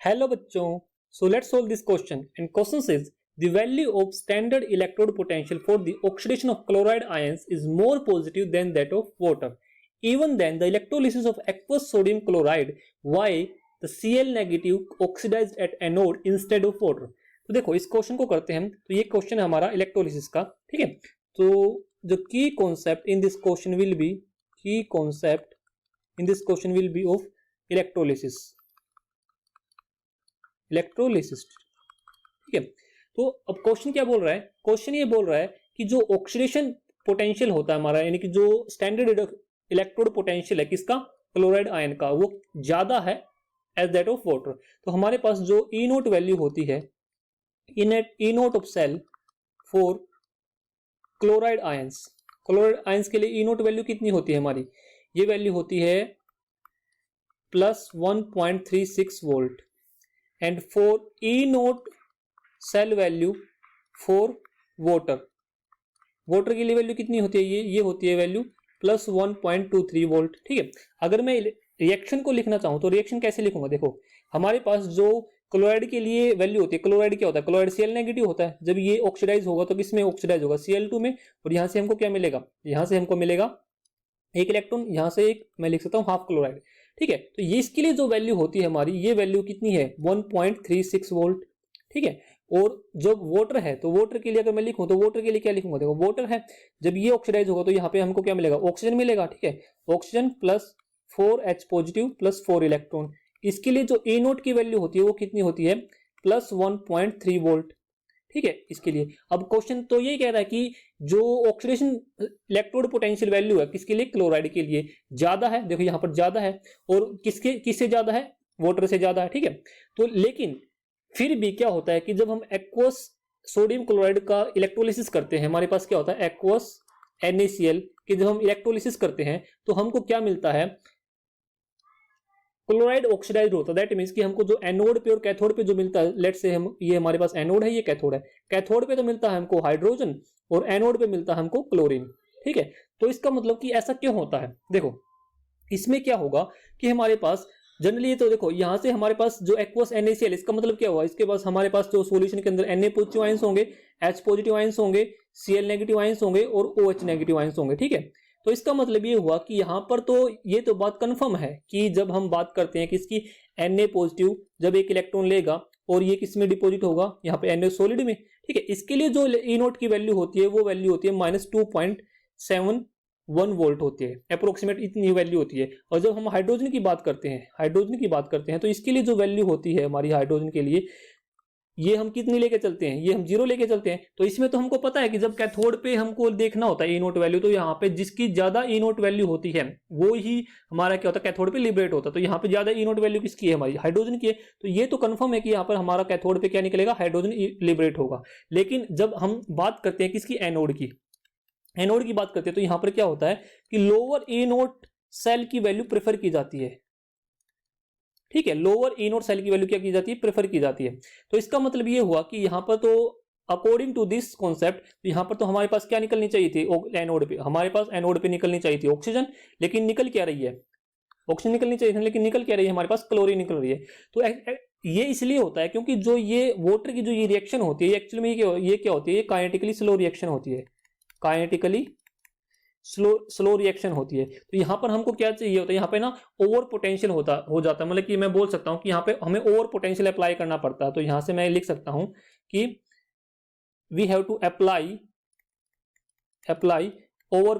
Hello बच्चों, so let's solve this question and question says the value of standard electrode potential for the oxidation of chloride ions is more positive than that of water. Even then the electrolysis of aqueous sodium chloride, why the Cl negative oxidized at anode instead of water. तो देखो इस question को करते हैं, तो ये question है हमारा इलेक्ट्रोलिसिस का, ठीक है। तो जो की concept in this question will be, की concept in this question will be of electrolysis, electrolysis, ठीक है। तो अब क्वेश्चन क्या बोल रहा है, क्वेश्चन ये बोल रहा है कि जो ऑक्सीडेशन पोटेंशियल होता है हमारा, यानी कि जो स्टैंडर्ड इलेक्ट्रोड पोटेंशियल है किसका, क्लोराइड आयन का, वो ज्यादा है एज दैट ऑफ वाटर। तो हमारे पास जो ई नोट वैल्यू होती है, E naught of cell for chloride ions, chloride ions के लिए ई नोट वैल्यू कितनी होती है हमारी, ये वैल्यू होती है plus 1.36 volt. And for E naught cell value for water, water के लिए वैल्यू कितनी होती है, ये होती है वैल्यू प्लस 1.23 वोल्ट, ठीक है। अगर मैं रिएक्शन को लिखना चाहूं तो रिएक्शन कैसे लिखूंगा, देखो हमारे पास जो क्लोराइड के लिए वैल्यू होती है, क्लोराइड क्या होता है, क्लोराइड Cl नेगेटिव होता है। जब ये ऑक्सीडाइज होगा तो किसमें ऑक्सीडाइज होगा, Cl2 में, और यहां से हमको क्या मिलेगा, यहां से हमको मिलेगा एक इलेक्ट्रॉन, यहां से एक मैं लिख सकता हूं हाफ क्लोराइड, ठीक है। तो ये इसके लिए जो वैल्यू होती है हमारी, ये वैल्यू कितनी है 1.36 वोल्ट, ठीक है। और जब वाटर है तो वाटर के लिए अगर मैं लिखूं तो वाटर के लिए क्या लिखूंगा, देखो वाटर है, जब ये ऑक्सीडाइज होगा तो यहाँ पे हमको क्या मिलेगा, ऑक्सीजन मिलेगा, ठीक है। Oxygen plus 4H positive plus 4 electron. इसके लिए जो ए नोट की वैल्यू होती है वो कितनी होती है, प्लस 1.3 वोल्ट, ठीक है। इसके लिए अब क्वेश्चन तो यही कह रहा है कि जो ऑक्सीडेशन इलेक्ट्रोड पोटेंशियल वैल्यू है किसके लिए, क्लोराइड के लिए ज्यादा है, देखो यहां पर ज्यादा है, और किससे ज्यादा है, वाटर से ज्यादा है, ठीक है। तो लेकिन फिर भी क्या होता है कि जब हम एक्वस सोडियम क्लोराइड का इलेक्ट्रोलिसिस करते हैं, हमारे पास क्या होता है एक्वस NaCl कि जब हम इलेक्ट्रोलिसिस करते हैं तो हमको क्या मिलता है, क्लोराइड ऑक्सीडाइज्ड होता है। दैट मींस कि हमको जो एनोड पे और कैथोड पे जो मिलता है, लेट्स से हम, ये हमारे पास एनोड है, ये कैथोड है, कैथोड पे तो मिलता है हमको हाइड्रोजन और एनोड पे मिलता है हमको क्लोरीन, ठीक है। तो इसका मतलब कि ऐसा क्यों होता है, देखो इसमें क्या होगा कि हमारे पास जनरली, तो देखो यहां से हमारे पास जो एक्वस NaCl, इसका मतलब क्या हुआ, इसके पास हमारे पास जो सॉल्यूशन के अंदर Na पॉजिटिव आयंस होंगे, H पॉजिटिव आयंस होंगे, Cl नेगेटिव आयंस होंगे और OH नेगेटिव आयंस होंगे, ठीक है। तो इसका मतलब ये हुआ कि यहां पर तो ये तो बात कंफर्म है कि जब हम बात करते हैं कि इसकी Na पॉजिटिव जब एक इलेक्ट्रॉन लेगा और ये किस में डिपॉजिट होगा, यहाँ पे Na सॉलिड में, ठीक है। इसके लिए जो ई नोट की वैल्यू होती है वो वैल्यू होती है -2.71 वोल्ट होती है, अप्रोक्सीमेट इतनी वैल्यू होती है। और जब हम हाइड्रोजन की बात करते हैं, हाइड्रोजन की बात करते हैं तो इसके लिए जो वैल्यू होती है हमारी हाइड्रोजन के लिए, ये हम कितनी लेके चलते हैं, ये हम 0 लेके चलते हैं। तो इसमें तो हमको पता है कि जब कैथोड पे हमको देखना होता है ई नोट वैल्यू, तो यहाँ पे जिसकी ज्यादा ई नोट वैल्यू होती है वो ही हमारा क्या होता है, कैथोड पे लिबरेट होता है। तो यहाँ पे ज्यादा ई नोट वैल्यू किसकी है, हमारी हाइड्रोजन की है। तो ये तो कंफर्म है कि यहाँ पर हमारा कैथोड पे क्या निकलेगा, हाइड्रोजन लिबरेट होगा। लेकिन जब हम बात करते हैं किसकी, एनोड की, एनोड की बात करते हैं तो यहाँ पर क्या होता है कि लोअर ई नोट सेल की वैल्यू प्रेफर की जाती है, ठीक है। लोअर ई नोट सेल की वैल्यू क्या की जाती है, प्रेफर की जाती है। तो इसका मतलब ये हुआ कि यहाँ पर तो अकॉर्डिंग टू दिस कॉन्सेप्ट, यहाँ पर तो हमारे पास क्या निकलनी चाहिए थी, एनोड पे, हमारे पास एनोड पे निकलनी चाहिए थी ऑक्सीजन, लेकिन निकल क्या रही है, ऑक्सीजन निकलनी चाहिए थी, लेकिन निकल क्या रही है, हमारे पास क्लोरीन निकल रही है। तो ये इसलिए होता है क्योंकि जो ये वाटर की जो ये रिएक्शन होती है एक्चुअली में ये क्या होती है, ये काइनेटिकली स्लो रिएक्शन होती है, काइनेटिकली स्लो रिएक्शन होती है। तो यहां पर हमको क्या चाहिए होता है, यहाँ पे ना ओवर पोटेंशियल हो जाता है, मतलब कि मैं बोल सकता हूं कि यहाँ पे हमें ओवर पोटेंशियल अप्लाई करना पड़ता है। तो यहां से मैं लिख सकता हूं कि we have to apply over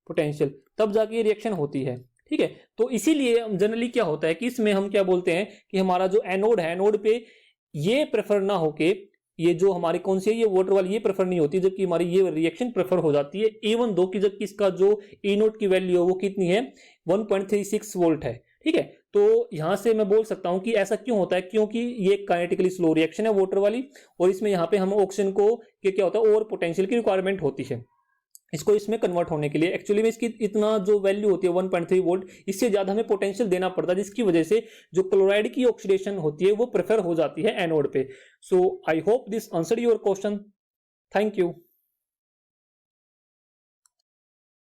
potential, तब जाके रिएक्शन होती है, ठीक है। तो इसीलिए जनरली क्या होता है कि इसमें हम क्या बोलते हैं कि हमारा जो एनोड है, एनोड पे ये प्रेफर ना होके, ये जो हमारी कौन सी है, ये वाटर वाली, ये प्रेफर नहीं होती, जबकि हमारी ये रिएक्शन प्रेफर हो जाती है, इवन दो कि जबकि इसका जो ई नोट की वैल्यू है वो कितनी है, 1.36 वोल्ट है, ठीक है। तो यहां से मैं बोल सकता हूं कि ऐसा क्यों होता है, क्योंकि ये काइनेटिकली स्लो रिएक्शन है वाटर वाली, और इसमें यहाँ पे हम ऑक्सीजन को क्या होता है, ओवर पोटेंशियल की रिक्वायरमेंट होती है इसको इसमें कन्वर्ट होने के लिए। एक्चुअली में इसकी इतना जो वैल्यू होती है 1.3 वोल्ट, इससे ज्यादा हमें पोटेंशियल देना पड़ता है, जिसकी वजह से जो क्लोराइड की ऑक्सीडेशन होती है वो प्रेफर हो जाती है एनोड पे। So I hope this answered your question, thank you.